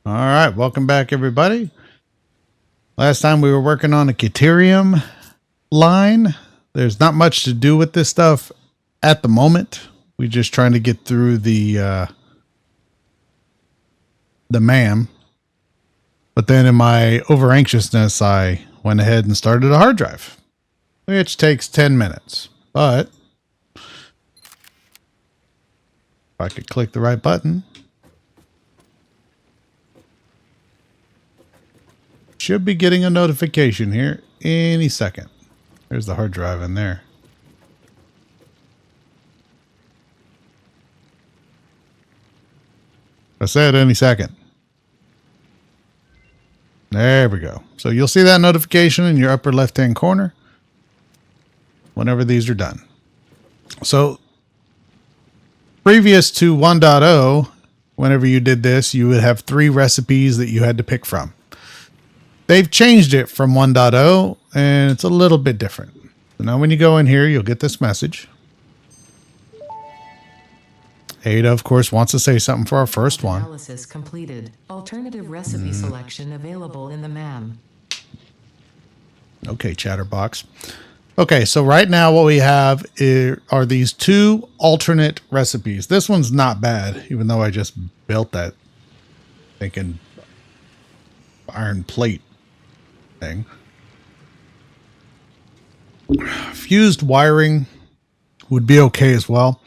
All right, welcome back, everybody. Last time we were working on a Caterium line. There's not much to do with this stuff at the moment. We're just trying to get through the MAM. But then in my over anxiousness, I went ahead and started a hard drive, which takes 10 minutes. But if I could click the right button, should be getting a notification here any second. There's the hard drive in there. I said any second. There we go. So you'll see that notification in your upper left-hand corner whenever these are done. So previous to 1.0, whenever you did this, you would have 3 recipes that you had to pick from. They've changed it from 1.0, and it's a little bit different. So now when you go in here, you'll get this message. Ada, of course, wants to say something for our first one. Analysis completed. Alternative recipe selection available in the MAM. Okay, Chatterbox. Okay, so right now what we have are these 2 alternate recipes. This one's not bad, even though I just built that thinking iron plate thing. Fused wiring would be okay as well.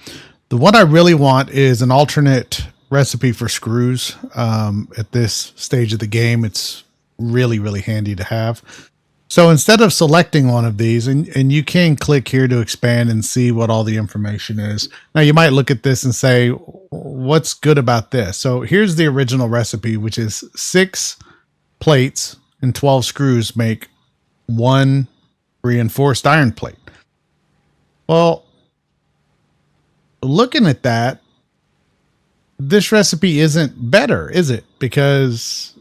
The one I really want is an alternate recipe for screws. At this stage of the game, it's really, really handy to have. So instead of selecting one of these, and you can click here to expand and see what all the information is. Now you might look at this and say, what's good about this? So here's the original recipe, which is 6 plates and 12 screws make 1 reinforced iron plate. Well, looking at that, this recipe isn't better, is it? Because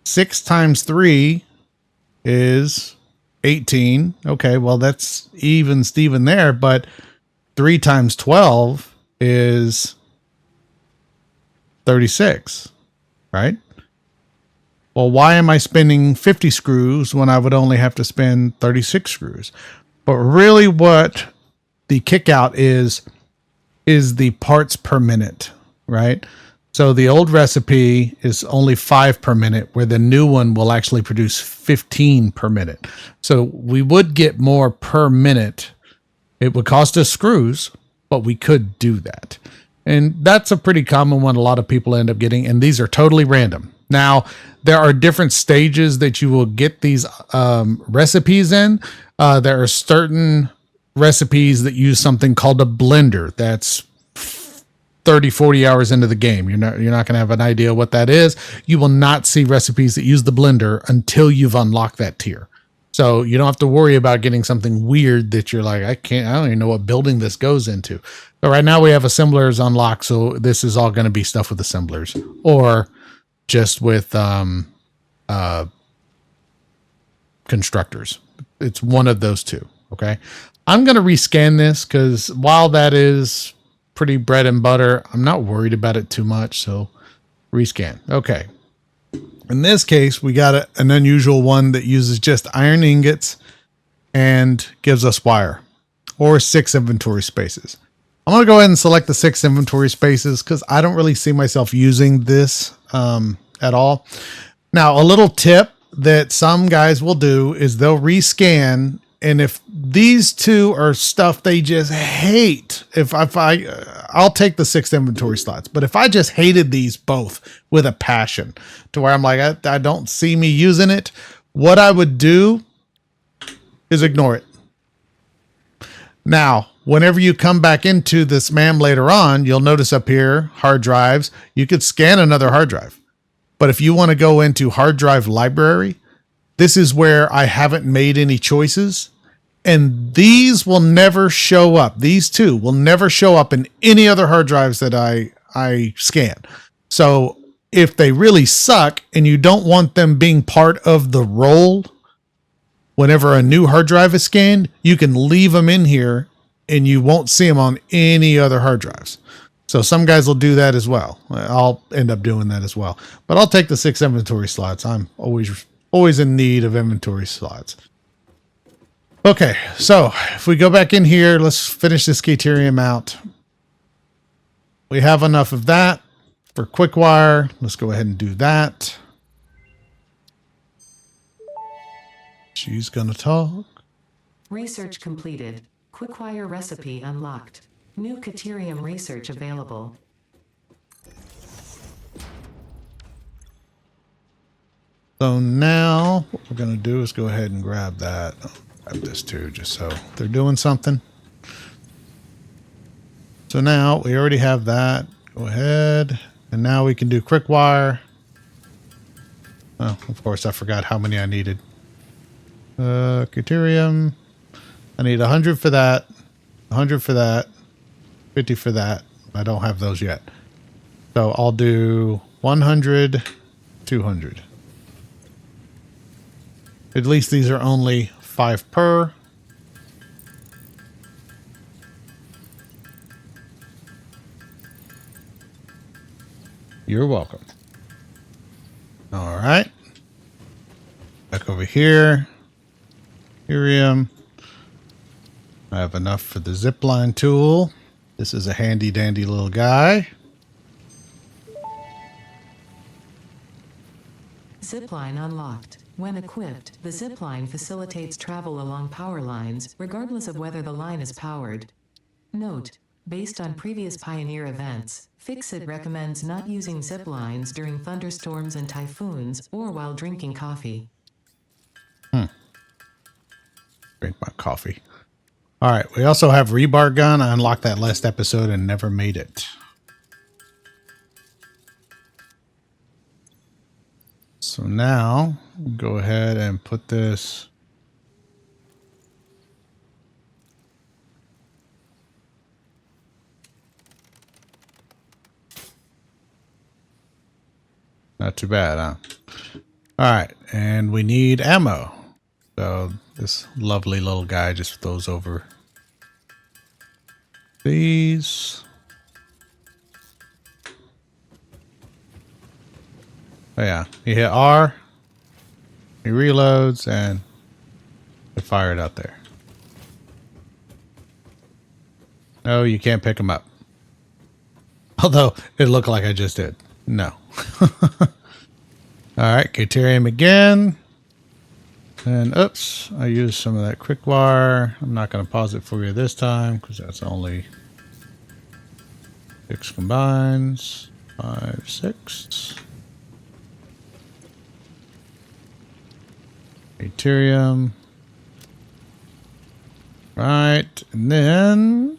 6 times 3 is 18. Okay, well, that's even Steven there, but 3 times 12 is 36, right? Well, why am I spending 50 screws when I would only have to spend 36 screws? But really what the kick out is the parts per minute, right? So the old recipe is only 5 per minute, where the new one will actually produce 15 per minute. So we would get more per minute. It would cost us screws, but we could do that. And that's a pretty common one a lot of people end up getting, and these are totally random. Now, there are different stages that you will get these recipes in. There are certain recipes that use something called a blender. That's 30, 40 hours into the game. You're not going to have an idea what that is. You will not see recipes that use the blender until you've unlocked that tier. So you don't have to worry about getting something weird that you're like, I don't even know what building this goes into. But right now we have assemblers unlocked. So this is all going to be stuff with assemblers or just with constructors. It's one of those two. Okay. I'm going to rescan this because while that is pretty bread and butter, I'm not worried about it too much. So rescan. Okay. In this case, we got an unusual one that uses just iron ingots and gives us wire or 6 inventory spaces. I'm going to go ahead and select the 6 inventory spaces because I don't really see myself using this at all. Now, a little tip that some guys will do is they'll rescan. And if these 2 are stuff they just hate, I'll take the 6 inventory slots. But if I just hated these both with a passion to where I'm like, I don't see me using it, what I would do is ignore it. Now, whenever you come back into this MAM later on, you'll notice up here, hard drives, you could scan another hard drive. But if you want to go into hard drive library, this is where I haven't made any choices. And these will never show up. These 2 will never show up in any other hard drives that I scan. So if they really suck and you don't want them being part of the roll, whenever a new hard drive is scanned, you can leave them in here and you won't see them on any other hard drives. So some guys will do that as well. I'll end up doing that as well. But I'll take the 6 inventory slots. I'm always in need of inventory slots. Okay, so if we go back in here, let's finish this Caterium out. We have enough of that for quick wire. Let's go ahead and do that. She's gonna talk. Research completed. Quickwire recipe unlocked. New Caterium research available. So now what we're going to do is go ahead and grab that. Grab this too, just so they're doing something. So now we already have that. Go ahead. And now we can do quick wire. Oh, of course, I forgot how many I needed. Caterium. I need 100 for that. 100 for that. 50 for that. I don't have those yet. So I'll do 100, 200. At least these are only 5 per. You're welcome. All right. Back over here. Ethereum. I have enough for the zipline tool. This is a handy dandy little guy. Zipline unlocked. When equipped, the zipline facilitates travel along power lines, regardless of whether the line is powered. Note: based on previous Pioneer events, Fixit recommends not using zip lines during thunderstorms and typhoons, or while drinking coffee. Drink my coffee. All right, we also have rebar gun. I unlocked that last episode and never made it. So now, go ahead and put this. Not too bad, huh? All right, and we need ammo. So this lovely little guy just throws over these. Oh yeah, you hit R, he reloads, and you fire it out there. No, you can't pick him up. Although it looked like I just did. No. All right, Caterium again. And oops, I used some of that quick wire. I'm not going to pause it for you this time because that's only 6 combines. 5, 6. Caterium. Right, and then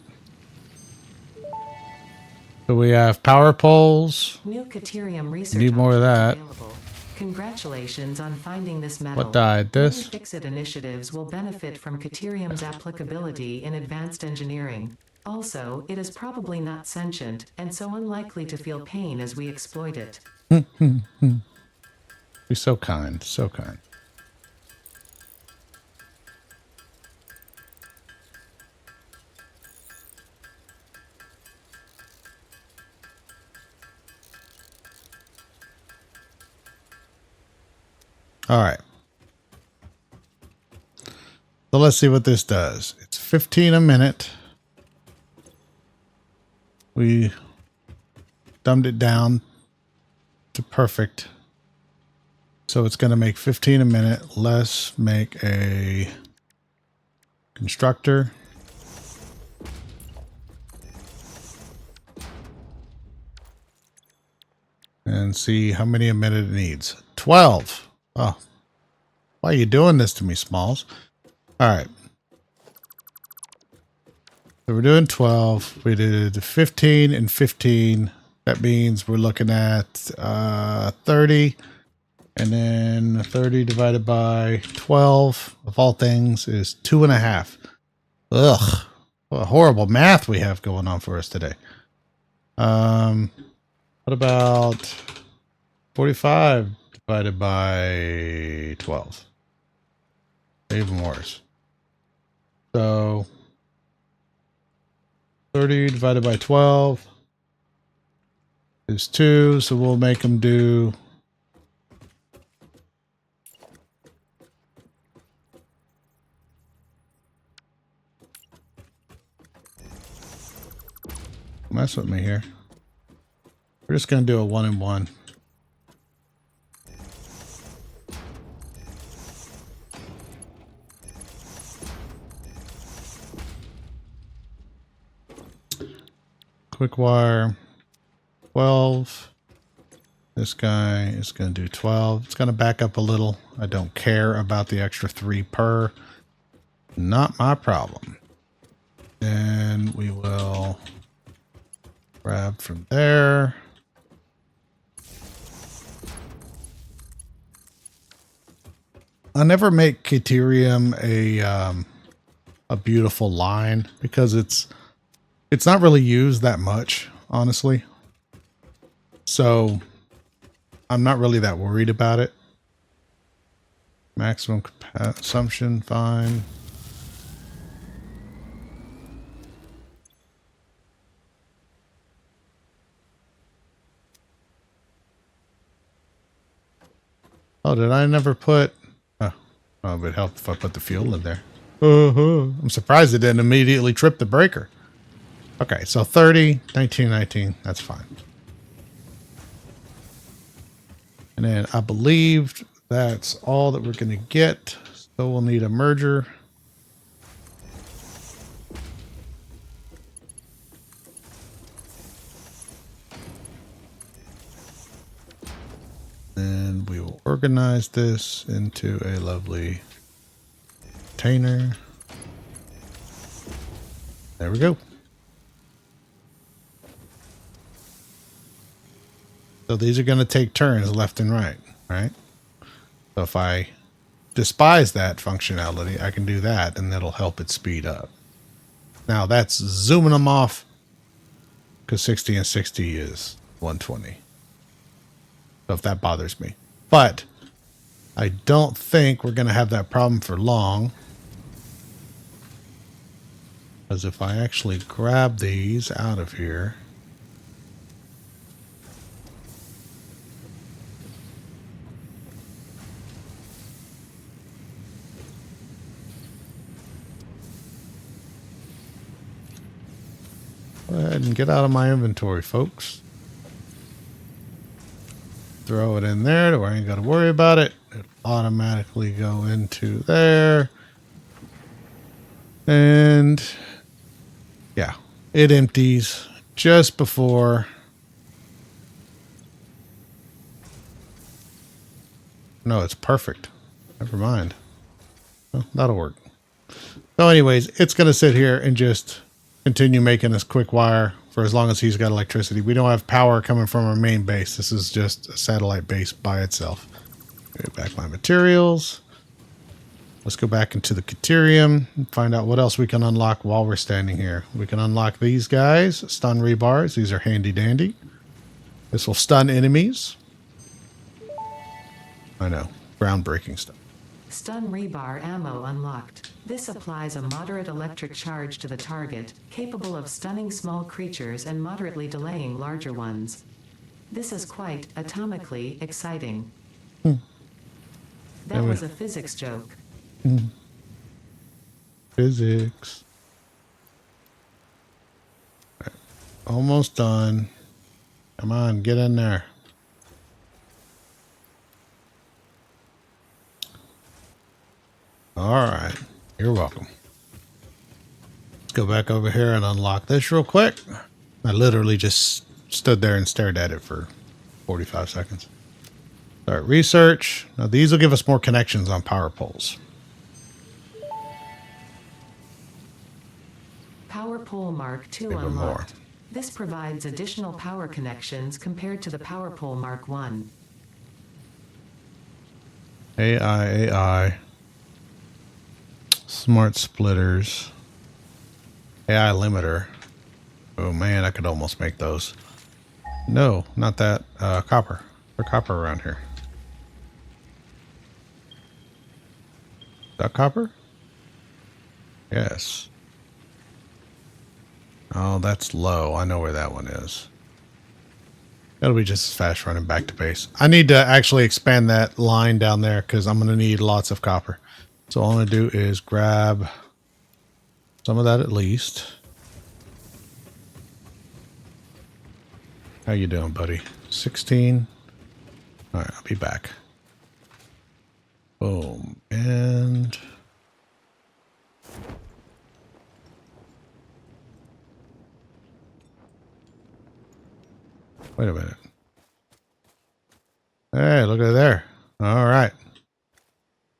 so we have power poles. New Caterium research Need more of that. available. Congratulations on finding this metal. What died? This? Many Fixit initiatives will benefit from Caterium's applicability in advanced engineering. Also, it is probably not sentient, and so unlikely to feel pain as we exploit it. You're so kind, so kind. All right. So let's see what this does. It's 15 a minute. We dumbed it down to perfect. So it's going to make 15 a minute. Let's make a constructor. And see how many a minute it needs. 12. Oh, why are you doing this to me, Smalls? All right. So we're doing 12. We did 15 and 15. That means we're looking at 30. And then 30 divided by 12, of all things, is 2.5. Ugh. What horrible math we have going on for us today. What about 45 divided by 12? Even worse. So 30 divided by 12 is 2, so we'll make them do... Mess with me here. We're just going to do a 1 and 1. Quick wire 12. This guy is going to do 12. It's going to back up a little. I don't care about the extra 3 per. Not my problem. And we will grab from there. I never make Caterium a beautiful line because it's not really used that much, honestly. So I'm not really that worried about it. Maximum consumption, fine. Oh, did I never put... Oh, it would help if I put the fuel in there. I'm surprised it didn't immediately trip the breaker. Okay, so 30, 19, 19. That's fine. And then I believe that's all that we're going to get. So we'll need a merger. And we will organize this into a lovely container. There we go. So these are going to take turns left and right, right? So if I despise that functionality, I can do that and that'll help it speed up. Now that's zooming them off because 60 and 60 is 120. So if that bothers me. But I don't think we're going to have that problem for long. Because if I actually grab these out of here. Go ahead and get out of my inventory, folks. Throw it in there to where I ain't got to worry about it. It'll automatically go into there. And yeah, it empties just before. No, it's perfect. Never mind. Well, that'll work. So anyways, it's going to sit here and just continue making this quick wire for as long as he's got electricity. We don't have power coming from our main base. This is just a satellite base by itself. Get back my materials. Let's go back into the Caterium and find out what else we can unlock while we're standing here. We can unlock these guys, stun rebars. These are handy dandy. This will stun enemies. I know, groundbreaking stuff. Stun rebar ammo unlocked. This applies a moderate electric charge to the target, capable of stunning small creatures and moderately delaying larger ones. This is quite atomically exciting. That was a physics joke. Physics. Right. Almost done. Come on, get in there. All right. You're welcome. Let's go back over here and unlock this real quick. I literally just stood there and stared at it for 45 seconds. Start research. Now these will give us more connections on power poles. Power pole Mark II Even unlocked. more. This provides additional power connections compared to the Power Pole Mark I. AI. Smart splitters. AI limiter. Oh man, I could almost make those. No, not that. Copper. There's copper around here. Is that copper? Yes. Oh, that's low. I know where that one is. It'll be just as fast running back to base. I need to actually expand that line down there because I'm going to need lots of copper. So all I'm going to do is grab some of that at least. How you doing, buddy? 16. All right, I'll be back. Boom. And wait a minute. Hey, look at there. All right.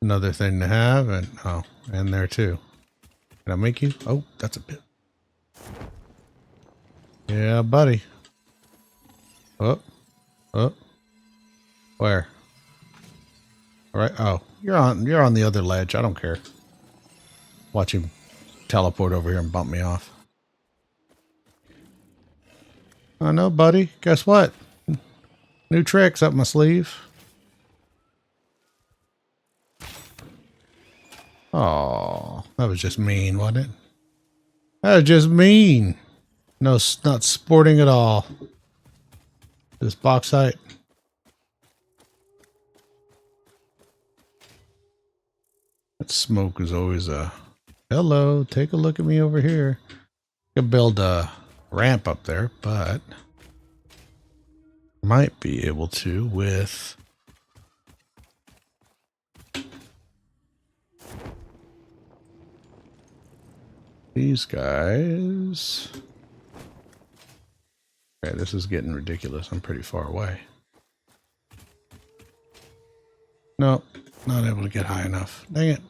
Another thing to have, and oh, and there too. Can I make you? Oh, that's a bit. Yeah, buddy. Oh, oh. Where? All right. Oh, you're on the other ledge. I don't care. Watch him teleport over here and bump me off. I know, buddy. Guess what? New tricks up my sleeve. Oh, that was just mean, wasn't it? That was just mean. No, not sporting at all. This bauxite. That smoke is always a... Hello, take a look at me over here. I could build a ramp up there, but... might be able to with... these guys. Okay, this is getting ridiculous. I'm pretty far away. Nope, not able to get high enough. Dang it.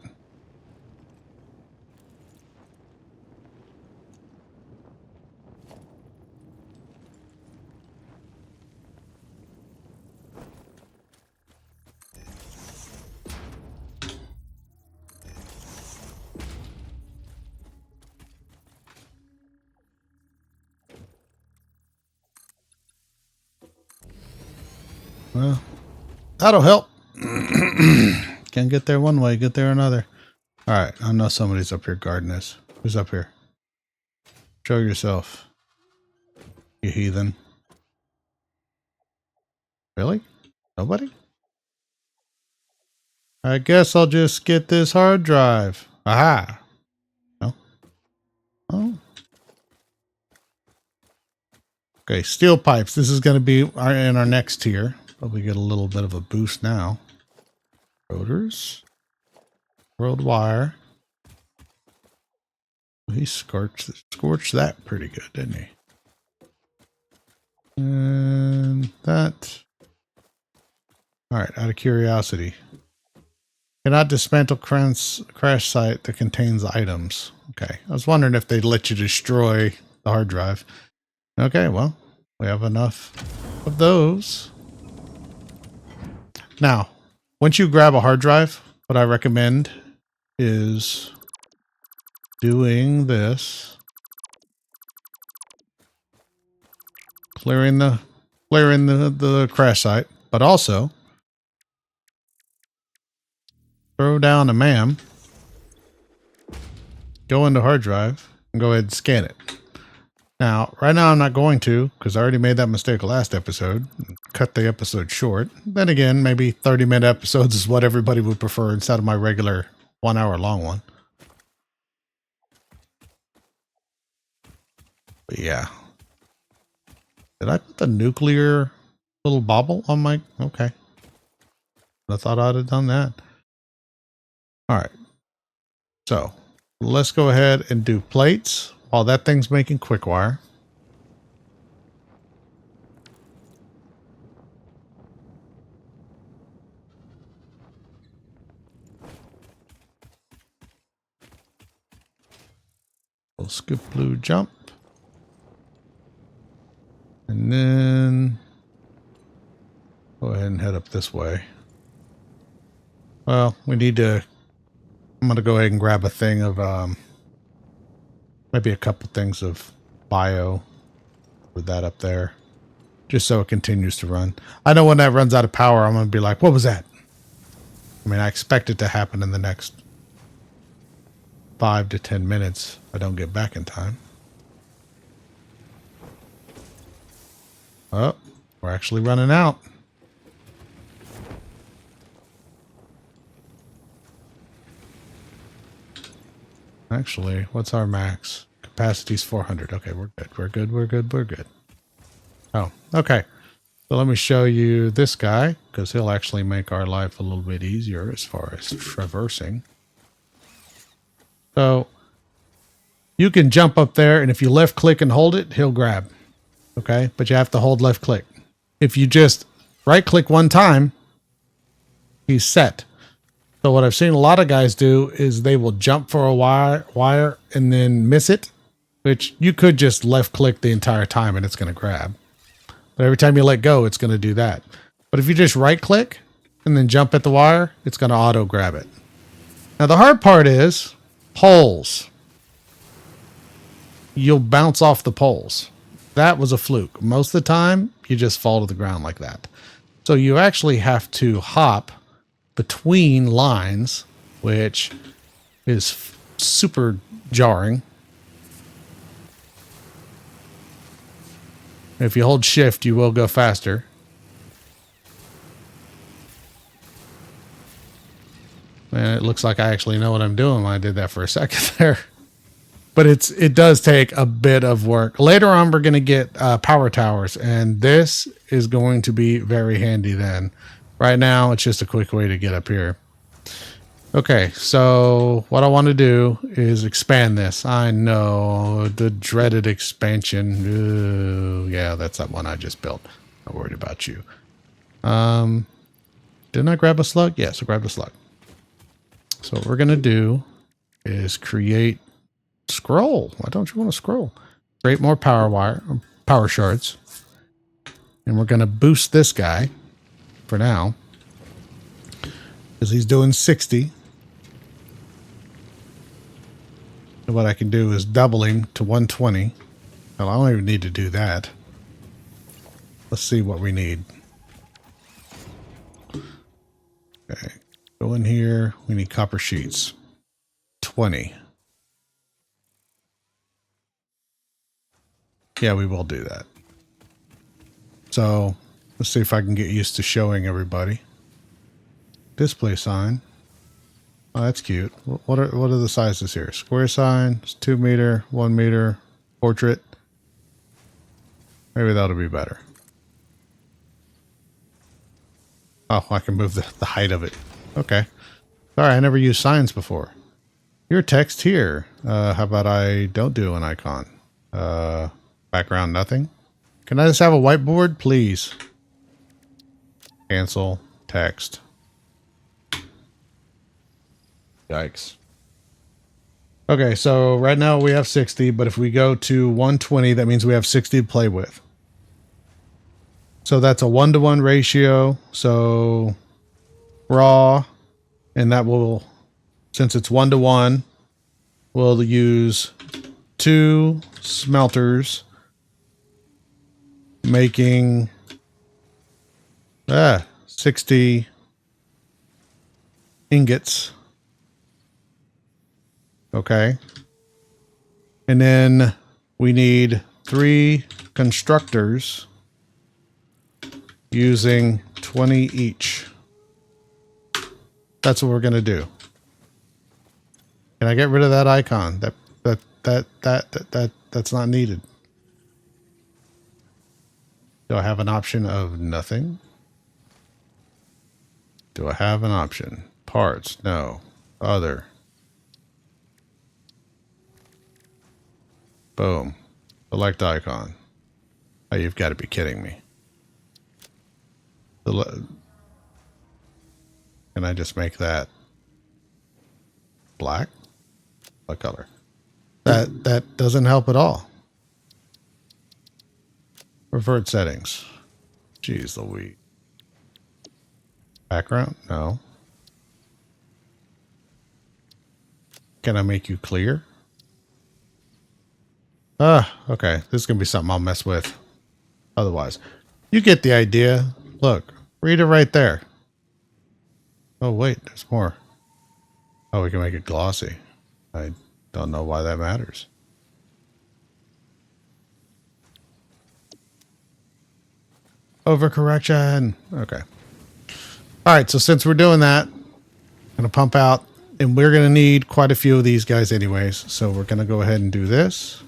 Well, that'll help. Can't get there one way, get there another. All right, I know somebody's up here guarding this. Who's up here? Show yourself, you heathen. Really? Nobody? I guess I'll just get this hard drive. Aha. No. Oh. Okay, steel pipes. This is going to be in our next tier. But we get a little bit of a boost now. Rotors. World wire. He scorched that pretty good, didn't he? And that. All right, out of curiosity. Cannot dismantle crash site that contains items. Okay, I was wondering if they'd let you destroy the hard drive. Okay, well, we have enough of those. Now, once you grab a hard drive, what I recommend is doing this. Clearing the crash site, but also throw down a MAM, go into hard drive, and go ahead and scan it. Now, right now I'm not going to, because I already made that mistake last episode. Cut the episode short. Then again, maybe 30-minute episodes is what everybody would prefer instead of my regular 1 hour long one. But yeah. Did I put the nuclear little bobble on my... Okay. I thought I'd have done that. Alright. So, let's go ahead and do plates while that thing's making quick wire. We'll skip blue jump. And then go ahead and head up this way. Well, we need to... I'm going to go ahead and grab a thing of... maybe a couple things of bio. With that up there. Just so it continues to run. I know when that runs out of power, I'm going to be like, what was that? I mean, I expect it to happen in the next 5 to 10 minutes. If I don't get back in time. Oh, We're actually running out. Actually, what's our max? Capacity's 400. Okay, we're good. We're good. We're good. We're good. Oh, okay. So let me show you this guy, because he'll actually make our life a little bit easier as far as traversing. So you can jump up there, and if you left click and hold it, he'll grab. Okay, but you have to hold left click. If you just right click one time, he's set. So what I've seen a lot of guys do is they will jump for a wire and then miss it, which you could just left click the entire time and it's going to grab. But every time you let go, it's going to do that. But if you just right click and then jump at the wire, it's going to auto grab it. Now the hard part is poles. You'll bounce off the poles. That was a fluke. Most of the time, you just fall to the ground like that. So you actually have to hop between lines, which is super jarring. If you hold shift, you will go faster. And it looks like I actually know what I'm doing when I did that for a second there. But it does take a bit of work. Later on, we're going to get power towers, and this is going to be very handy then. Right now, it's just a quick way to get up here. Okay, so what I want to do is expand this. I know, the dreaded expansion. Ooh, yeah, that's that one I just built. Not worried about you. Didn't I grab a slug? Yes, I grabbed a slug. So what we're going to do is create scroll. Why don't you want to scroll? Create more power shards. And we're going to boost this guy for now, because he's doing 60. And what I can do is double him to 120. Well, I don't even need to do that. Let's see what we need. Okay, go in here. We need copper sheets. 20. Yeah, we will do that. So let's see if I can get used to showing everybody. Display sign. Oh, that's cute. What are the sizes here? Square sign, 2 meter, 1 meter, portrait. Maybe that'll be better. Oh, I can move the height of it. Okay. Sorry, I never used signs before. Your text here. How about I don't do an icon? Background, nothing. Can I just have a whiteboard, please? Cancel. Text. Yikes. Okay, so right now we have 60, but if we go to 120, that means we have 60 to play with. So that's a 1-to-1 ratio. So raw, and that will, since it's 1-to-1, we'll use 2 smelters, making 60 ingots. Okay. And then we need 3 constructors using 20 each. That's what we're going to do. Can I get rid of that icon? That's not needed. Do I have an option of nothing? Do I have an option? Parts? No. Other. Boom. Select icon. Oh, you've got to be kidding me. Can I just make that black? What color? That doesn't help at all. Revert settings. Jeez Louise. Background? No. Can I make you clear? Okay. This is going to be something I'll mess with. Otherwise. You get the idea. Look. Read it right there. Oh, wait. There's more. Oh, we can make it glossy. I don't know why that matters. Overcorrection. Okay. All right. So since we're doing that, I'm going to pump out, and we're going to need quite a few of these guys anyways. So we're going to go ahead and do this.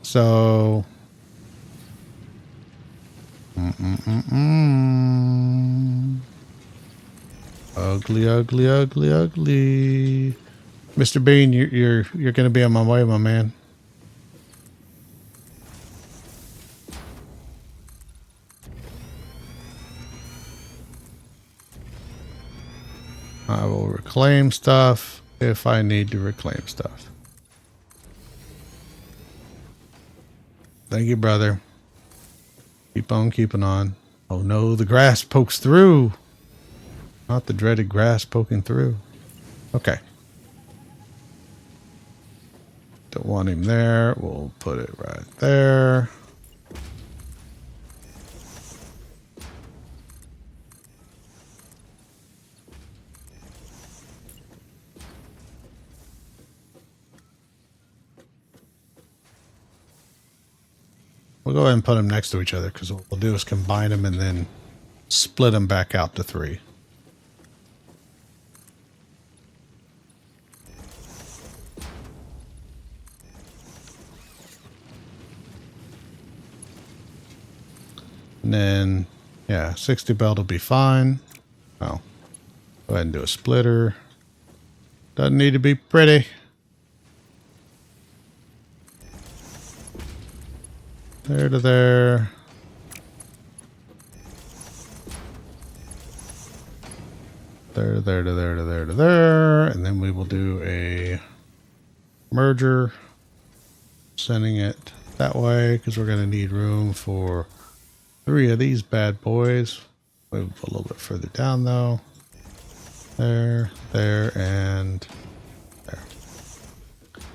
So ugly, ugly, ugly, ugly. Mr. Bean, you're going to be on my way, my man. I will reclaim stuff if I need to reclaim stuff. Thank you, brother. Keep on keeping on. Oh no, the grass pokes through. Not the dreaded grass poking through. Okay. Don't want him there. We'll put it right there. We'll go ahead and put them next to each other because what we'll do is combine them and then split them back out to 3. And then, yeah, 60 belt will be fine. Oh, go ahead and do a splitter. Doesn't need to be pretty. There to there. There to there to there to there to there. And then we will do a merger. Sending it that way because we're going to need room for 3 of these bad boys. Move a little bit further down though. There, there, and there.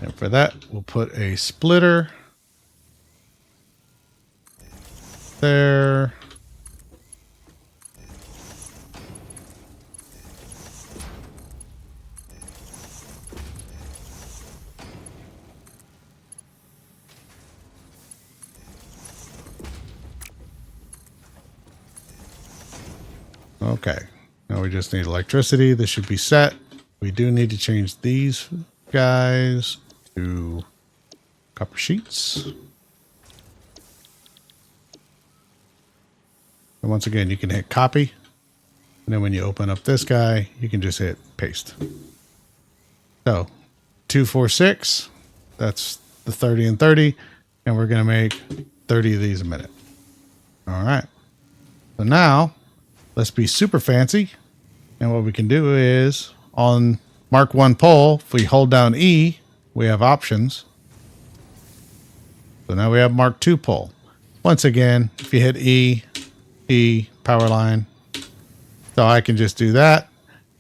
And for that, we'll put a splitter there. Okay. Now we just need electricity. This should be set. We do need to change these guys to copper sheets. And once again, you can hit copy. And then when you open up this guy, you can just hit paste. So 246, that's the 30 and 30. And we're going to make 30 of these a minute. All right. So now let's be super fancy. And what we can do is on Mark 1 pole, if we hold down E, we have options. So now we have Mark 2 pole. Once again, if you hit E, power line. So I can just do that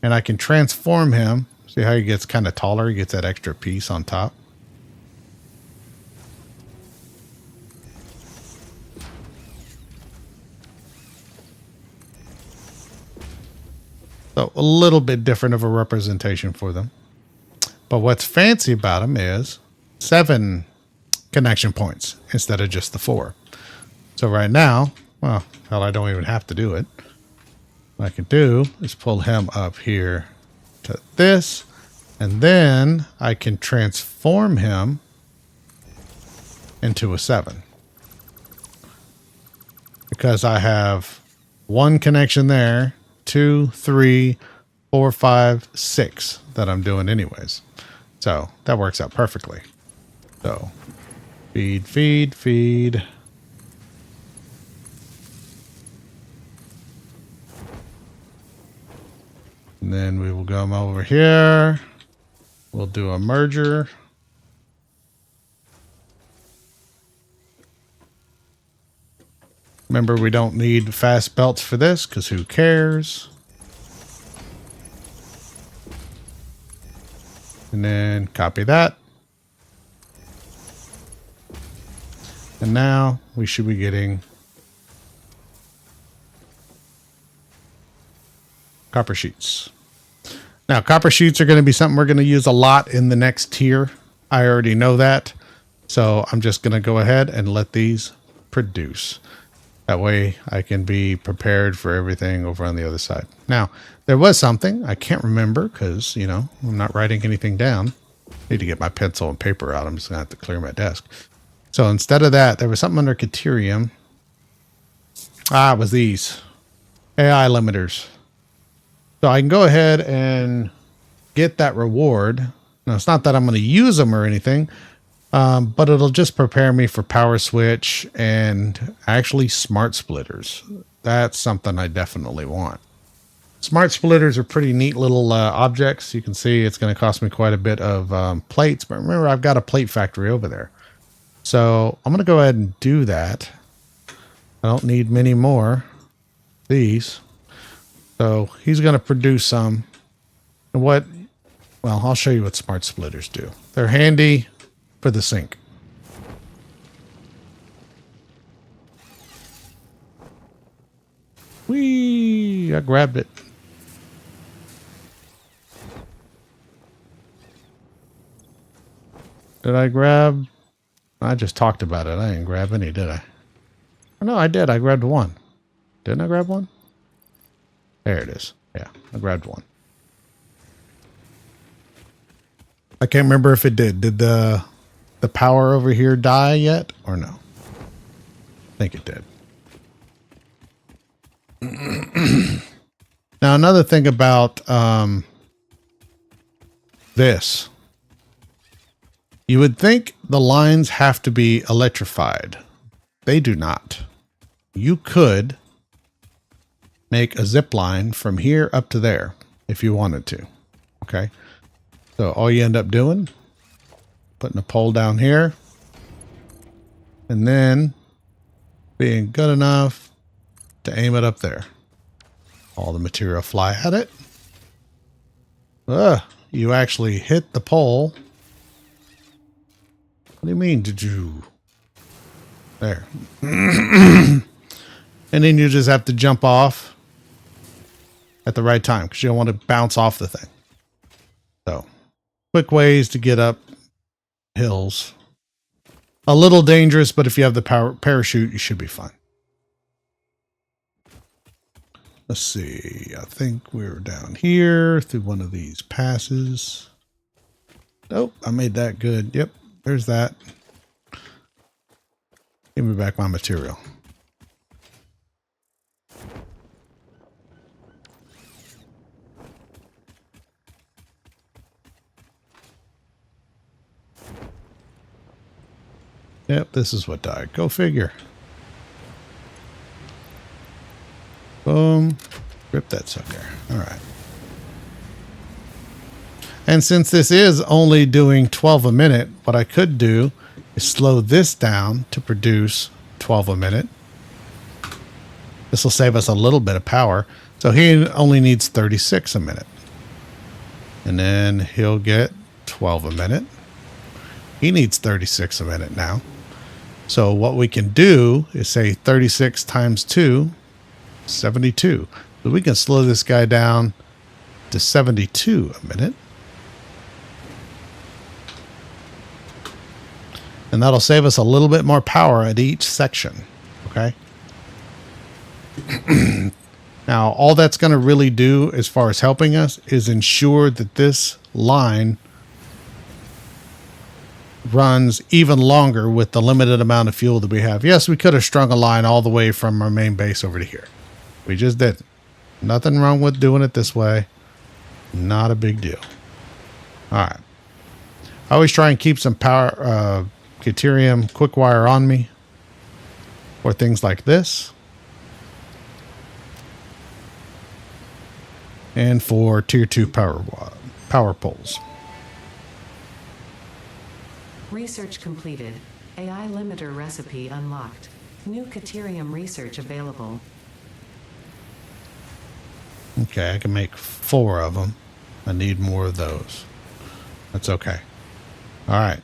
and I can transform him. See how he gets kind of taller? He gets that extra piece on top. So a little bit different of a representation for them. But what's fancy about them is 7 connection points instead of just the 4. So right now, well, hell, I don't even have to do it. What I can do is pull him up here to this, and then I can transform him into a 7. Because I have 1 connection there, 2, 3, 4, 5, 6 that I'm doing anyways. So that works out perfectly. So feed, feed, feed. And then we will go over here. We'll do a merger. Remember, we don't need fast belts for this because who cares? And then copy that. And now we should be getting copper sheets. Now, copper sheets are going to be something we're going to use a lot in the next tier. I already know that. So I'm just going to go ahead and let these produce. That way I can be prepared for everything over on the other side. Now, there was something I can't remember because, you know, I'm not writing anything down. Need to get my pencil and paper out. I'm just going to have to clear my desk. So instead of that, there was something under Caterium. It was these AI limiters. So I can go ahead and get that reward. Now, it's not that I'm going to use them or anything, but it'll just prepare me for power switch and actually smart splitters. That's something I definitely want. Smart splitters are pretty neat little objects. You can see it's going to cost me quite a bit of plates, but remember, I've got a plate factory over there. So I'm going to go ahead and do that. I don't need many more these. So he's going to produce some. And well, I'll show you what smart splitters do. They're handy for the sink. Whee! I grabbed it. Did I grab? I just talked about it. I didn't grab any, did I? Oh, no, I did. I grabbed one. Didn't I grab one? There it is. Yeah, I grabbed one. I can't remember if it did. Did the power over here die yet or no? I think it did. Now, another thing about this. You would think the lines have to be electrified. They do not. You could make a zip line from here up to there if you wanted to. Okay. So all you end up doing, putting a pole down here and then being good enough to aim it up there. All the material fly at it. You actually hit the pole. What do you mean, did you? There. And then you just have to jump off at the right time because you don't want to bounce off the thing. So, quick ways to get up hills. A little dangerous, but if you have the parachute, you should be fine. Let's see. I think we're down here through one of these passes. Nope, I made that good. Yep. There's that. Give me back my material. Yep, this is what died. Go figure. Boom. Rip that sucker. All right. And since this is only doing 12 a minute, what I could do is slow this down to produce 12 a minute. This will save us a little bit of power. So he only needs 36 a minute. And then he'll get 12 a minute. He needs 36 a minute now. So what we can do is say 36 times 2, 72. So we can slow this guy down to 72 a minute. And that'll save us a little bit more power at each section. Okay. Now, all that's going to really do as far as helping us is ensure that this line runs even longer with the limited amount of fuel that we have. Yes, we could have strung a line all the way from our main base over to here. We just didn't. Nothing wrong with doing it this way. Not a big deal. All right. I always try and keep some power, Caterium quick wire on me for things like this. And for tier 2 power poles. Research completed. AI limiter recipe unlocked. New Caterium research available. Okay, I can make 4 of them. I need more of those. That's okay. All right.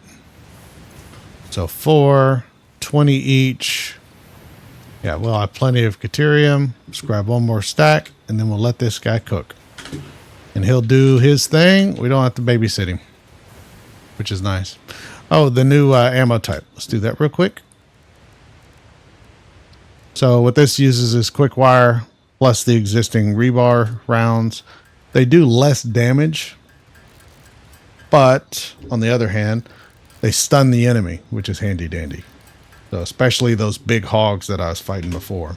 So 4, 20 each. Yeah, well, I have plenty of Caterium. Let's grab one more stack, and then we'll let this guy cook. And he'll do his thing. We don't have to babysit him, which is nice. Oh, the new ammo type. Let's do that real quick. So what this uses is quick wire plus the existing rebar rounds. They do less damage, but on the other hand, they stun the enemy, which is handy dandy. So especially those big hogs that I was fighting before.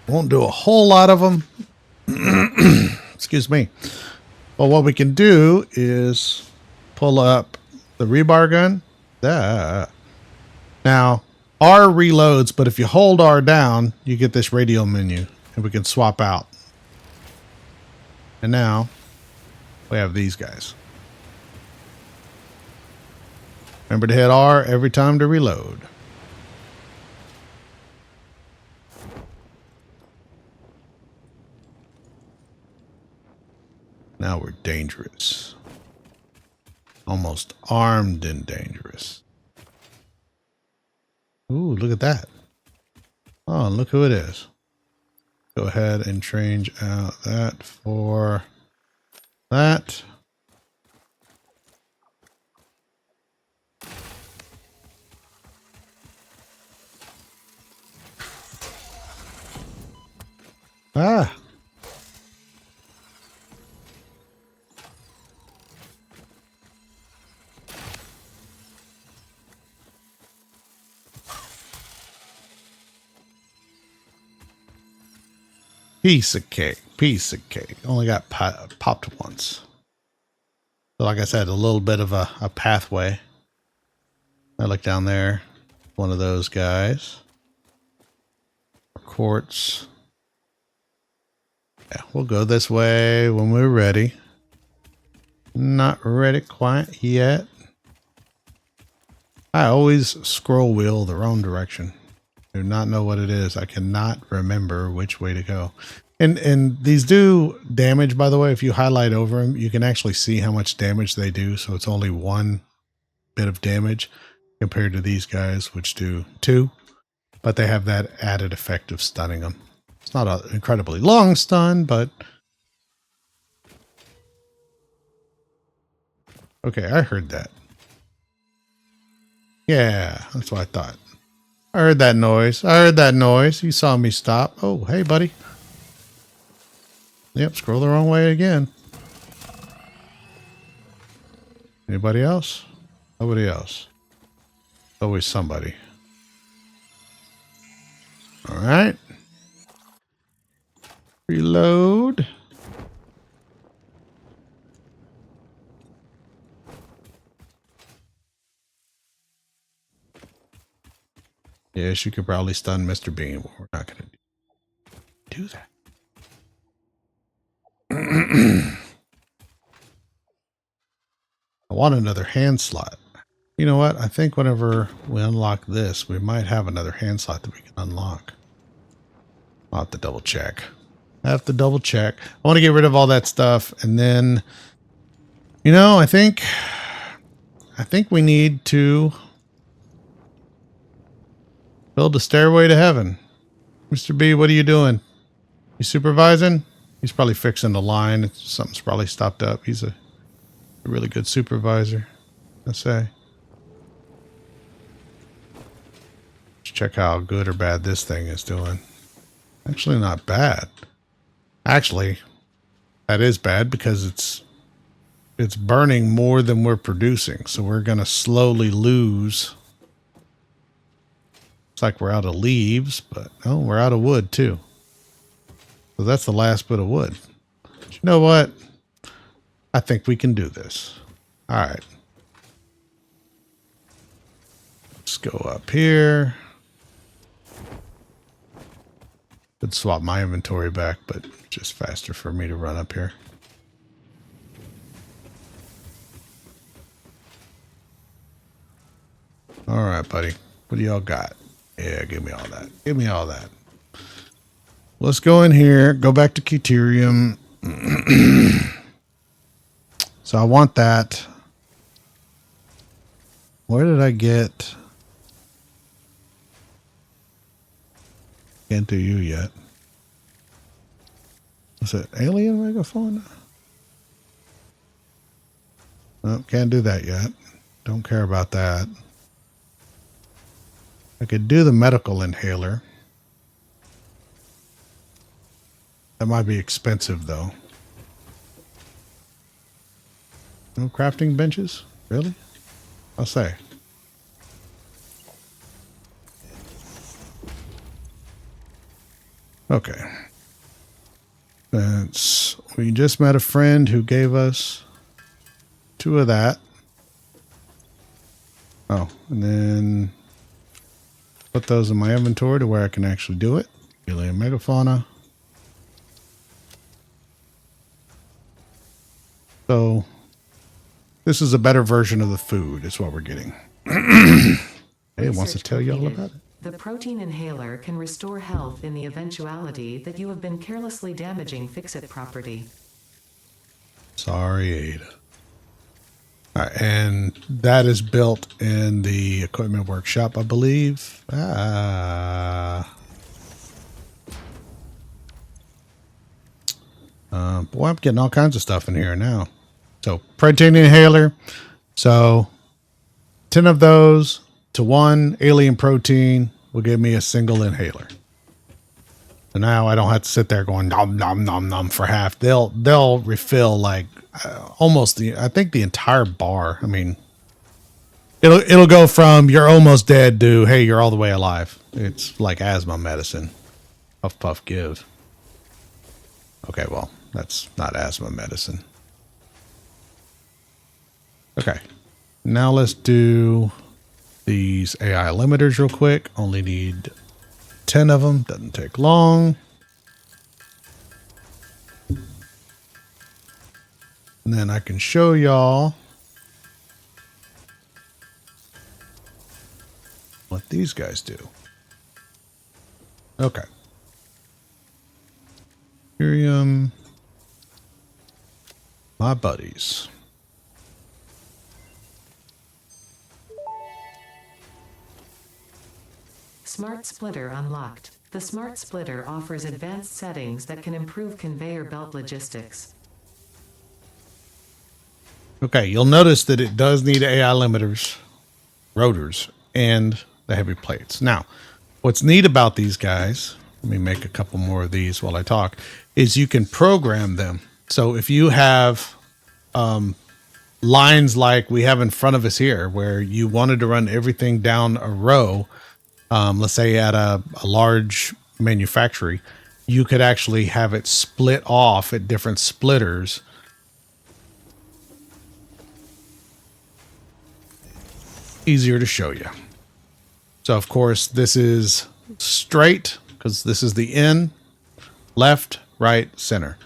Won't do a whole lot of them. Excuse me. Well, what we can do is pull up the rebar gun. Now, R reloads, but if you hold R down, you get this radio menu, and we can swap out. And now, we have these guys. Remember to hit R every time to reload. Now we're dangerous. Almost armed and dangerous. Ooh, look at that. Oh, look who it is. Go ahead and change out that for that. Ah. Piece of cake. Piece of cake. Only got popped once. So like I said, a little bit of a pathway. I look down there. One of those guys. Quartz. Yeah, we'll go this way when we're ready. Not ready quite yet. I always scroll wheel the wrong direction. Do not know what it is. I cannot remember which way to go. And these do damage, by the way. If you highlight over them, you can actually see how much damage they do. So it's only one bit of damage compared to these guys, which do 2. But they have that added effect of stunning them. It's not an incredibly long stun, but... Okay, I heard that. Yeah, that's what I thought. I heard that noise. I heard that noise. You saw me stop. Oh, hey, buddy. Yep, scroll the wrong way again. Anybody else? Nobody else. Always somebody. All right. Reload. Yes, you could probably stun Mr. Bean, but we're not going to do that. I want another hand slot. You know what? I think whenever we unlock this, we might have another hand slot that we can unlock. I'll have to double check. I have to double check. I want to get rid of all that stuff. And then, you know, I think we need to build a stairway to heaven. Mr. B, what are you doing? You supervising? He's probably fixing the line. Something's probably stopped up. He's a really good supervisor, I say. Let's check how good or bad this thing is doing. Actually, not bad. Actually, that is bad because it's burning more than we're producing. So we're going to slowly lose. It's like we're out of leaves, but no, we're out of wood too. So that's the last bit of wood. But you know what? I think we can do this. All right. Let's go up here. Could swap my inventory back, but just faster for me to run up here. All right, buddy. What do y'all got? Yeah, give me all that. Give me all that. Let's go in here. Go back to Deuterium. So I want that. Where did I get? Can't do you yet. Was it alien megaphone? Oh, can't do that yet. Don't care about that. I could do the medical inhaler. That might be expensive, though. No crafting benches? Really? I'll say. Okay. We just met a friend who gave us 2 of that. Oh, and then put those in my inventory to where I can actually do it. Alien megafauna. So this is a better version of the food. Is what we're getting. It wants to tell you all about it. The protein inhaler can restore health in the eventuality that you have been carelessly damaging fix-it property. Sorry, Ada. All right, and that is built in the equipment workshop, I believe. Boy, I'm getting all kinds of stuff in here now. So, protein inhaler. So, 10 of those to 1 alien protein will give me a single inhaler. So now I don't have to sit there going nom nom nom nom for half. They'll refill like almost I think the entire bar. I mean, it'll go from you're almost dead to hey, you're all the way alive. It's like asthma medicine. Puff puff give. Okay, well, that's not asthma medicine. Okay. Now let's do these AI limiters real quick. Only need 10 of them. Doesn't take long. And then I can show y'all what these guys do. Okay. Ethereum. My buddies. Smart Splitter unlocked. The Smart Splitter offers advanced settings that can improve conveyor belt logistics. Okay, you'll notice that it does need AI limiters, rotors, and the heavy plates. Now, what's neat about these guys, let me make a couple more of these while I talk, is you can program them. So if you have lines like we have in front of us here, where you wanted to run everything down a row, let's say at a large manufacturing, you could actually have it split off at different splitters. Easier to show you. So of course this is straight because this is the in, left, right, center.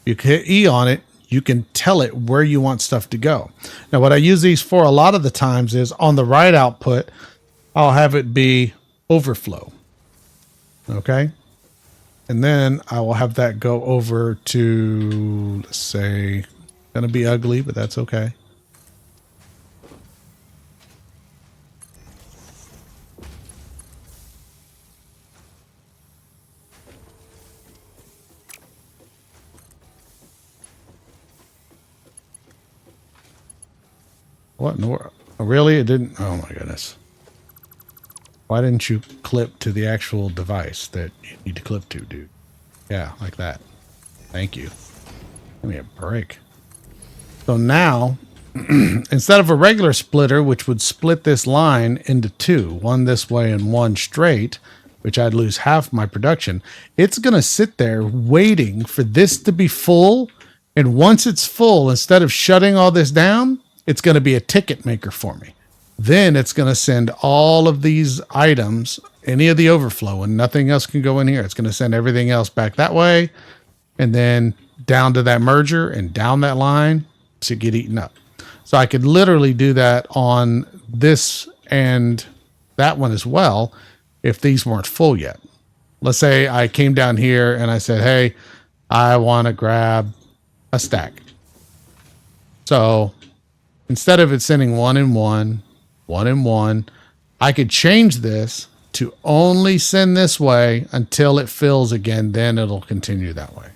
You can hit E on it. You can tell it where you want stuff to go. Now what I use these for a lot of the times is on the right output, I'll have it be overflow. Okay. And then I will have that go over to, let's say, gonna be ugly, but that's okay. What in the world? Oh, really? It didn't? Oh my goodness. Why didn't you clip to the actual device that you need to clip to, dude? Yeah, like that. Thank you. Give me a break. So now, instead of a regular splitter, which would split this line into 2, one this way and one straight, which I'd lose half my production, it's going to sit there waiting for this to be full. And once it's full, instead of shutting all this down, it's going to be a ticket maker for me. Then it's going to send all of these items, any of the overflow, and nothing else can go in here. It's going to send everything else back that way and then down to that merger and down that line to get eaten up. So I could literally do that on this and that one as well if these weren't full yet. Let's say I came down here and I said, hey, I want to grab a stack. So instead of it sending 1 and 1, 1 and 1, I could change this to only send this way until it fills again. Then it'll continue that way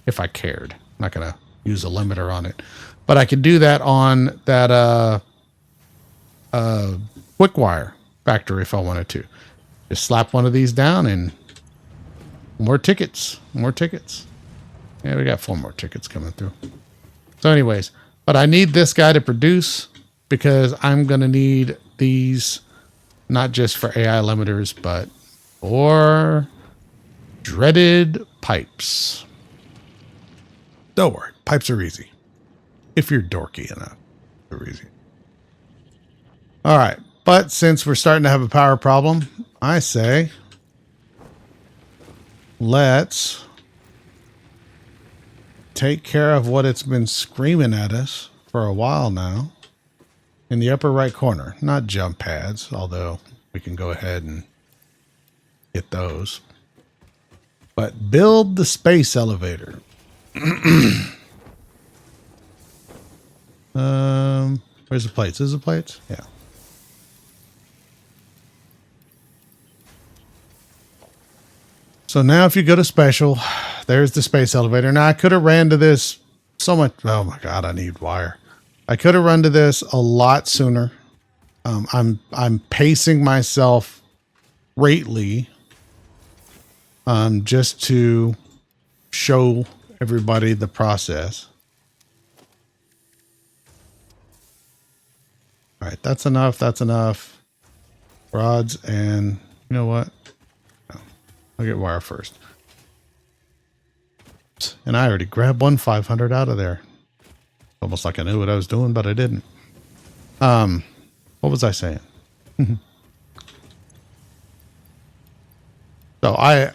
if I cared. I'm not going to use a limiter on it. But I can do that on that quick wire factory if I wanted to. Just slap one of these down and more tickets. More tickets. Yeah, we got 4 more tickets coming through. So anyways, but I need this guy to produce because I'm going to need these not just for AI limiters, but for dreaded pipes. Don't worry, pipes are easy. If you're dorky enough, they're easy. All right, but since we're starting to have a power problem, I say let's take care of what it's been screaming at us for a while now. In the upper right corner, not jump pads, although we can go ahead and get those. But build the space elevator. Where's the plates? Is the plates? Yeah. So now if you go to special, there's the space elevator. Now I could have ran to this so much. Oh my God, I need wire. I could have run to this a lot sooner. I'm pacing myself greatly just to show everybody the process. All right, that's enough. That's enough. Rods and you know what? No, I'll get wire first. And I already grabbed one 500 out of there. Almost like I knew what I was doing, but I didn't. What was I saying? So I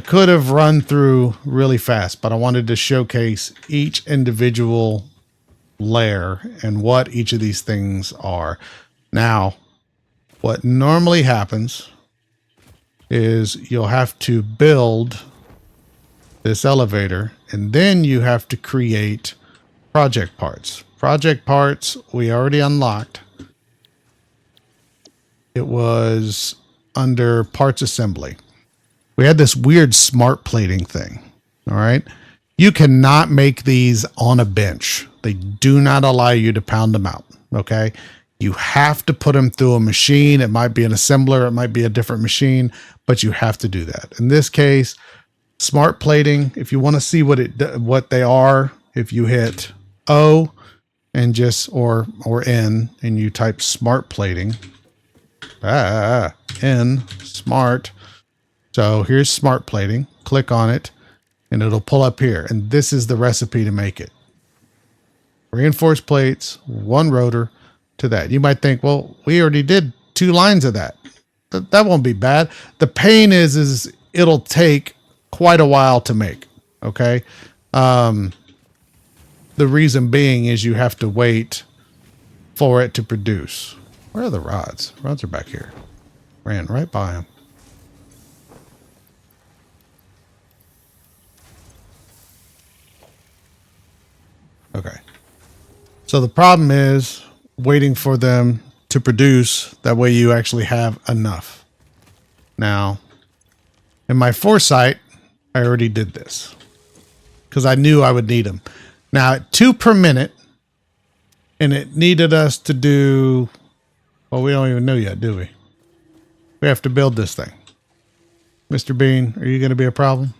could have run through really fast, but I wanted to showcase each individual layer and what each of these things are. Now, what normally happens is you'll have to build this elevator and then you have to create project parts. Project parts we already unlocked. It was under parts assembly. We had this weird smart plating thing. All right. You cannot make these on a bench. They do not allow you to pound them out. Okay. You have to put them through a machine. It might be an assembler. It might be a different machine, but you have to do that. In this case, smart plating, if you want to see what they are, if you hit O and just, or N and you type smart plating, N smart. So here's smart plating. Click on it and it'll pull up here. And this is the recipe to make it. Reinforced plates, 1 rotor to that. You might think, well, we already did 2 lines of that. That won't be bad. The pain is it'll take quite a while to make. Okay. The reason being is you have to wait for it to produce. Where are the rods? Rods are back here. Ran right by them. Okay. So the problem is waiting for them to produce. That way you actually have enough. Now, in my foresight, I already did this because I knew I would need them. Now, at 2 per minute, and it needed us to do, well, we don't even know yet, do we? We have to build this thing. Mr. Bean, are you going to be a problem?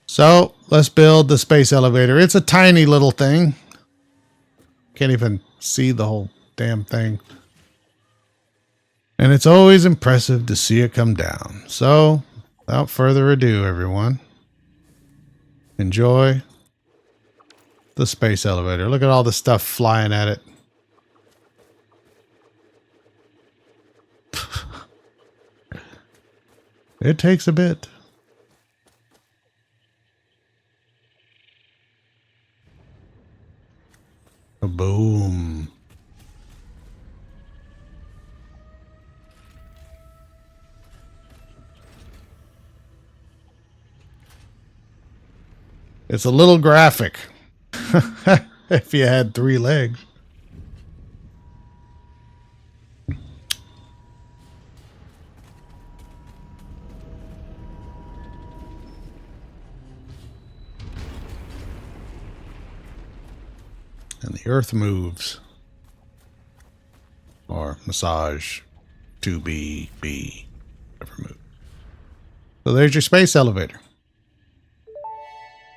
So let's build the space elevator. It's a tiny little thing. Can't even see the whole damn thing. And it's always impressive to see it come down. So without further ado, everyone, enjoy the space elevator. Look at all the stuff flying at it. It takes a bit. Boom. It's a little graphic. If you had 3 legs. and the earth moves. Or massage to be, whatever move. So there's your space elevator.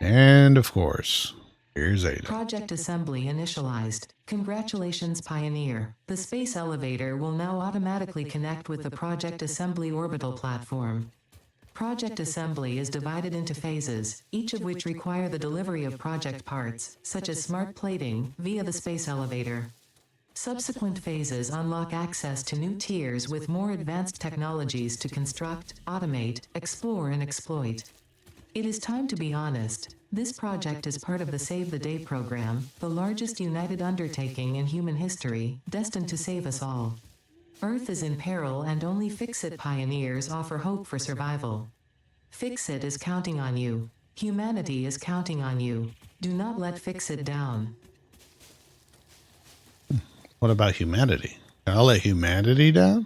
And of course, here's Ada. Project assembly initialized. Congratulations, Pioneer. The space elevator will now automatically connect with the Project Assembly orbital platform. Project assembly is divided into phases, each of which require the delivery of project parts, such as smart plating, via the space elevator. Subsequent phases unlock access to new tiers with more advanced technologies to construct, automate, explore, and exploit. It is time to be honest. This project is part of the Save the Day program, the largest united undertaking in human history, destined to save us all. Earth is in peril and only Fix-It pioneers offer hope for survival. Fix-It is counting on you. Humanity is counting on you. Do not let Fix-It down. What about humanity? Can I let humanity down?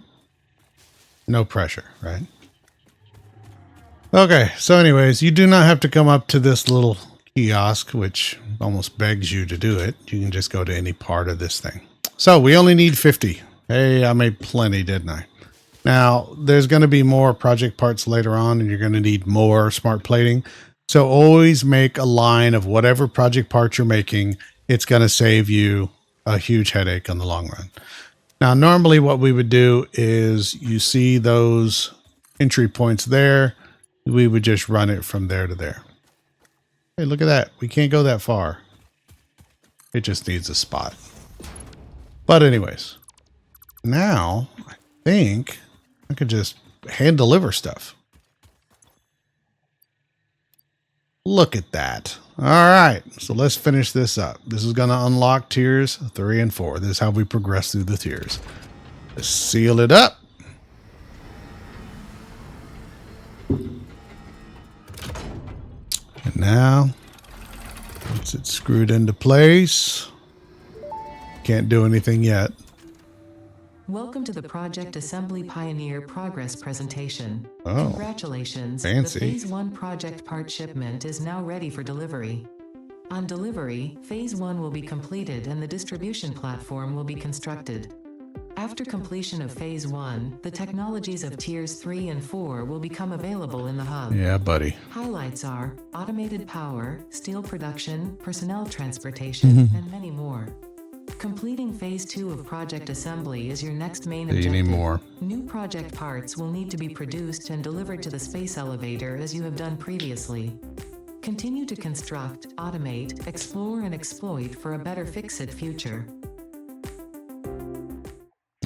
No pressure, right? Okay, so anyways, you do not have to come up to this little kiosk, which almost begs you to do it. You can just go to any part of this thing. So we only need 50. Hey, I made plenty, didn't I? Now, there's going to be more project parts later on, and you're going to need more smart plating. So always make a line of whatever project part you're making. It's going to save you a huge headache on the long run. Now, normally what we would do is you see those entry points there. We would just run it from there to there. Hey, look at that. We can't go that far. It just needs a spot. But anyways, now I think I could just hand deliver stuff. Look at that. All right, so let's finish this up. This is going to unlock tiers 3 and 4. This is how we progress through the tiers. Let's seal it up. And now, once it's screwed into place, can't do anything yet. Welcome to the Project Assembly Pioneer Progress presentation. Oh, congratulations. fancy. The Phase 1 project part shipment is now ready for delivery. On delivery, Phase 1 will be completed and the distribution platform will be constructed. After completion of Phase 1, the technologies of Tiers 3 and 4 will become available in the hub. Yeah, buddy. Highlights are automated power, steel production, personnel transportation, and many more. Completing Phase 2 of Project Assembly is your next main objective. You need more. New project parts will need to be produced and delivered to the space elevator as you have done previously. Continue to construct, automate, explore, and exploit for a better Fix-It future.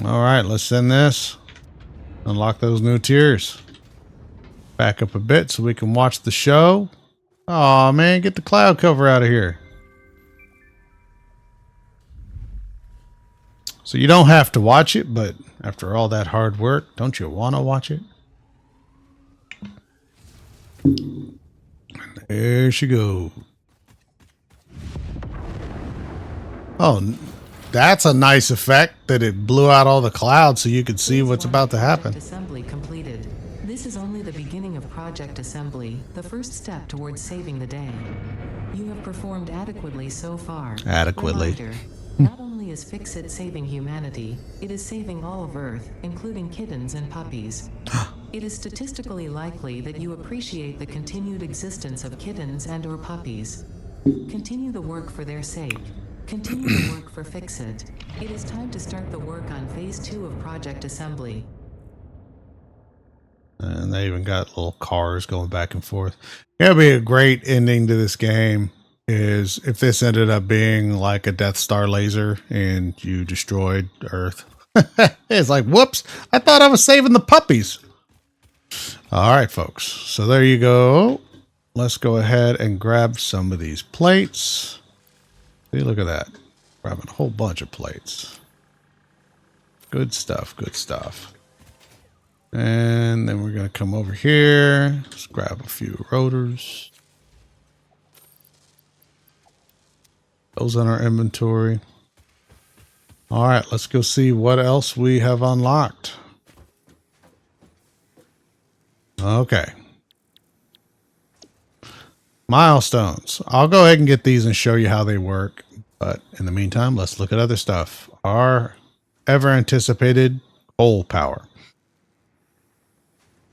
All right, let's send this. Unlock those new tiers. Back up a bit so we can watch the show. Aw, man, get the cloud cover out of here. So you don't have to watch it, but after all that hard work, don't you want to watch it? And there she goes. Oh, that's a nice effect that it blew out all the clouds so you could see what's about to happen. Project Assembly completed. This is only the beginning of Project Assembly, the first step towards saving the day. You have performed adequately so far. Adequately. Reminder, not only is Fix-It saving humanity, it is saving all of Earth, including kittens and puppies. It is statistically likely that you appreciate the continued existence of kittens and/or puppies. Continue the work for their sake. Continue the work for Fix-It. It is time to start the work on Phase 2 of Project Assembly. And they even got little cars going back and forth. It'd be a great ending to this game is if this ended up being like a Death Star laser and you destroyed Earth. It's like, whoops, I thought I was saving the puppies. All right, folks. So there you go. Let's go ahead and grab some of these plates. See, look at that. Grabbing a whole bunch of plates. Good stuff, good stuff. And then we're going to come over here. Let's grab a few rotors. Those in our inventory. All right, let's go see what else we have unlocked. Okay. Milestones. I'll go ahead and get these and show you how they work. But in the meantime, let's look at other stuff. Our ever anticipated coal power.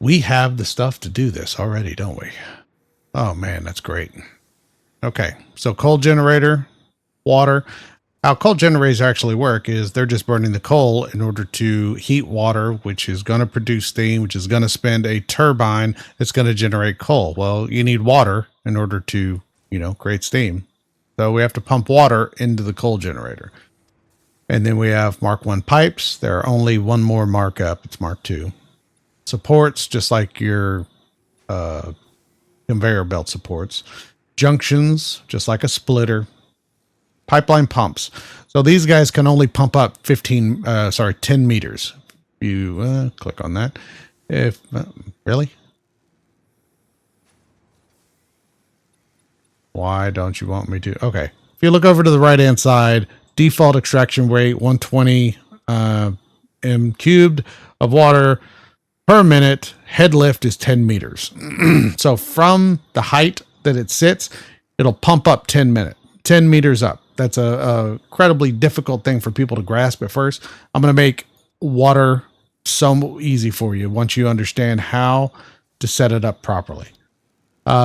We have the stuff to do this already, don't we? Oh man, that's great. Okay, so coal generator, water. How coal generators actually work is they're just burning the coal in order to heat water, which is going to produce steam, which is going to spin a turbine that's going to generate coal. Well, you need water in order to, create steam. So we have to pump water into the coal generator. And then we have Mark 1 pipes. There are only one more mark up. It's Mark 2. Supports, just like your conveyor belt supports. Junctions, just like a splitter. Pipeline pumps. So these guys can only pump up 10 meters. You click on that. Really? Why don't you want me to? Okay. If you look over to the right-hand side, default extraction rate, 120 m cubed of water per minute. Head lift is 10 meters. So from the height that it sits, it'll pump up 10 meters up. That's a incredibly difficult thing for people to grasp at first. I'm going to make water so easy for you once you understand how to set it up properly.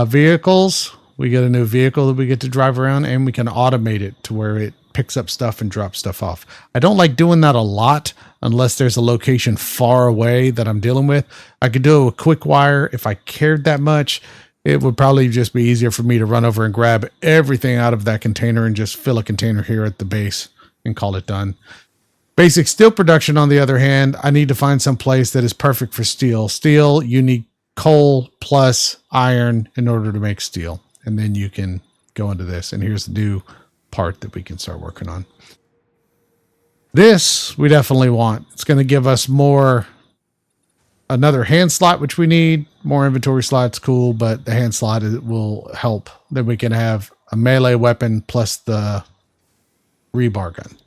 Vehicles, we get a new vehicle that we get to drive around, and we can automate it to where it picks up stuff and drops stuff off. I don't like doing that a lot unless there's a location far away that I'm dealing with. I could do it with quick wire if I cared that much. It would probably just be easier for me to run over and grab everything out of that container and just fill a container here at the base and call it done. Basic steel production, on the other hand, I need to find some place that is perfect for steel. Steel, you need coal plus iron in order to make steel. And then you can go into this. And here's the new part that we can start working on. This we definitely want. It's going to give us another hand slot, which we need. More inventory slots, cool, but the hand slot will help. Then we can have a melee weapon plus the rebar gun.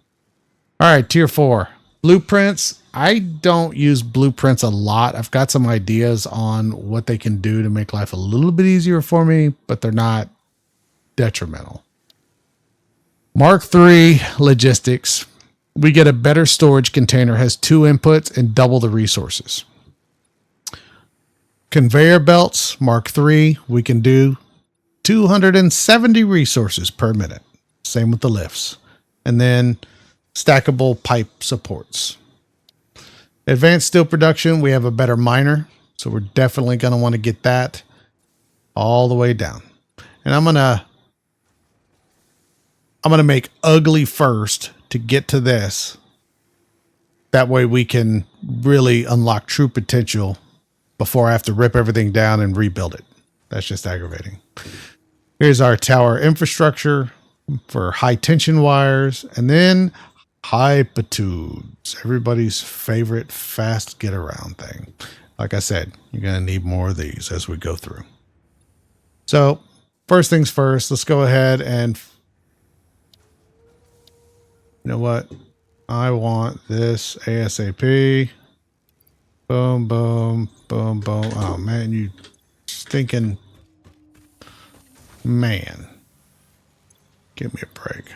All right, tier 4. Blueprints. I don't use blueprints a lot. I've got some ideas on what they can do to make life a little bit easier for me, but they're not detrimental. Mark 3 logistics. We get a better storage container, has 2 inputs and double the resources. Conveyor belts, Mark 3, we can do 270 resources per minute. Same with the lifts. And then stackable pipe supports. Advanced steel production, we have a better miner. So we're definitely going to want to get that all the way down. And I'm going to make ugly first to get to this. That way we can really unlock true potential before I have to rip everything down and rebuild it. That's just aggravating. Here's our tower infrastructure for high tension wires, and then hypotubes, everybody's favorite fast get around thing. Like I said, you're going to need more of these as we go through. So first things first, let's go ahead and, you know what? I want this ASAP. Boom, boom, boom, boom. Oh, man, you stinking man. Give me a break.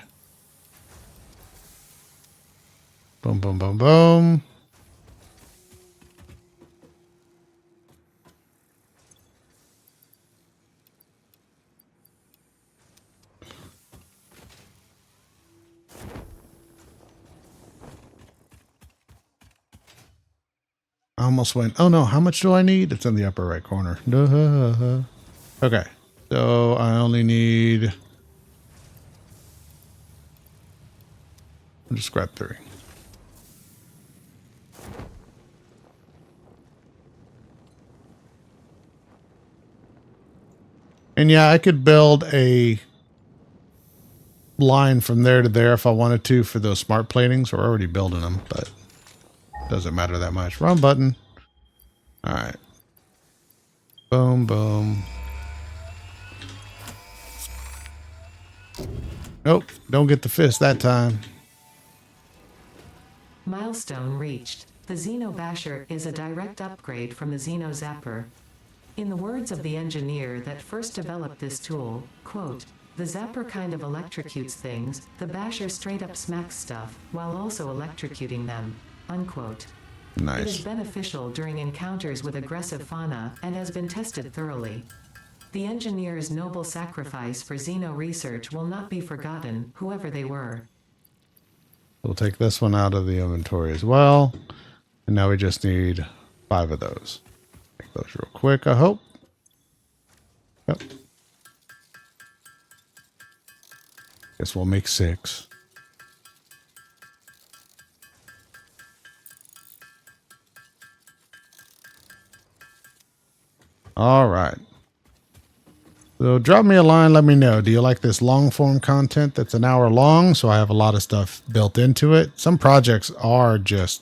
Boom, boom, boom, boom. I almost went, oh no, how much do I need? It's in the upper right corner. Okay, so I only need, I'll just grab 3. And yeah, I could build a line from there to there if I wanted to for those smart platings. We're already building them, but doesn't matter that much. Wrong button. All right. Boom, boom. Nope, don't get the fist that time. Milestone reached. The Xeno Basher is a direct upgrade from the Xeno Zapper. In the words of the engineer that first developed this tool, quote, The zapper kind of electrocutes things, the basher straight up smacks stuff, while also electrocuting them. Unquote. It is Nice. beneficial during encounters with aggressive fauna, and has been tested thoroughly. The engineer's noble sacrifice for xeno research will not be forgotten, whoever they were. We'll take this one out of the inventory as well. And now we just need 5 of those. Make those real quick, I hope. Yep. Guess we'll make 6. All right. So drop me a line. Let me know. Do you like this long form content that's an hour long? So I have a lot of stuff built into it. Some projects are just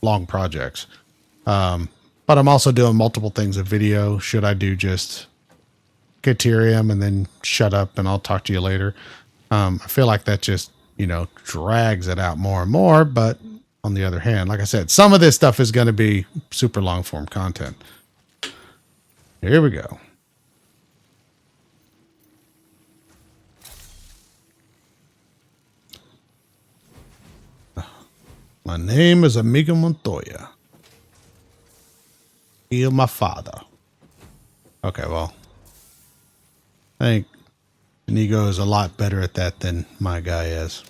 long projects. But I'm also doing multiple things of video. Should I do just Caterium and then shut up and I'll talk to you later? I feel like that just, drags it out more and more. But on the other hand, like I said, some of this stuff is going to be super long form content. Here we go. My name is Amigo Montoya. Heal my father. Okay, well, I think Inigo is a lot better at that than my guy is.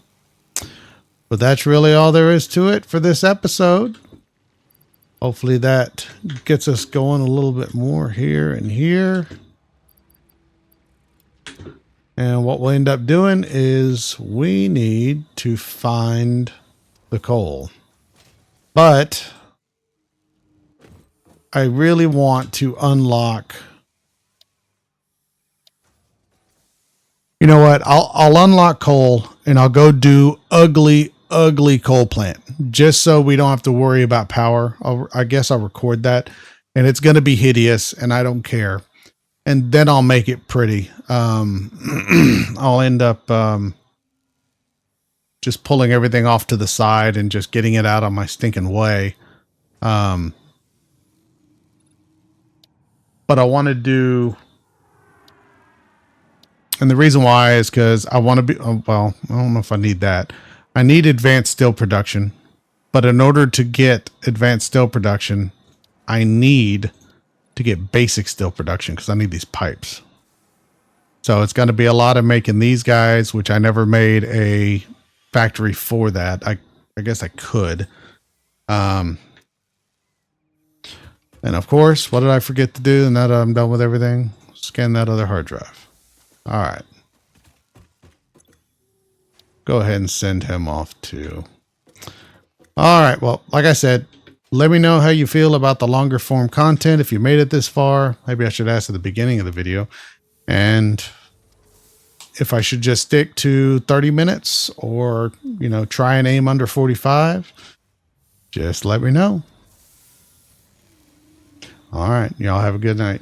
But that's really all there is to it for this episode. Hopefully that gets us going a little bit more here and here. And what we'll end up doing is we need to find the coal. But I really want to unlock. You know what? I'll unlock coal and I'll go do ugly coal plant just so we don't have to worry about power. I guess I'll record that and it's going to be hideous and I don't care. And then I'll make it pretty. I'll end up just pulling everything off to the side and just getting it out on my stinking way. But I want to do, and the reason why is because I want to be, well, I don't know if I need that. I need advanced steel production, but in order to get advanced steel production, I need to get basic steel production because I need these pipes. So it's going to be a lot of making these guys, which I never made a factory for that. I guess I could. And of course, what did I forget to do? And now that I'm done with everything, scan that other hard drive. All right. Go ahead and send him off too. All right. Well, like I said, let me know how you feel about the longer form content. If you made it this far, maybe I should ask at the beginning of the video. And if I should just stick to 30 minutes or, try and aim under 45, just let me know. All right. Y'all have a good night.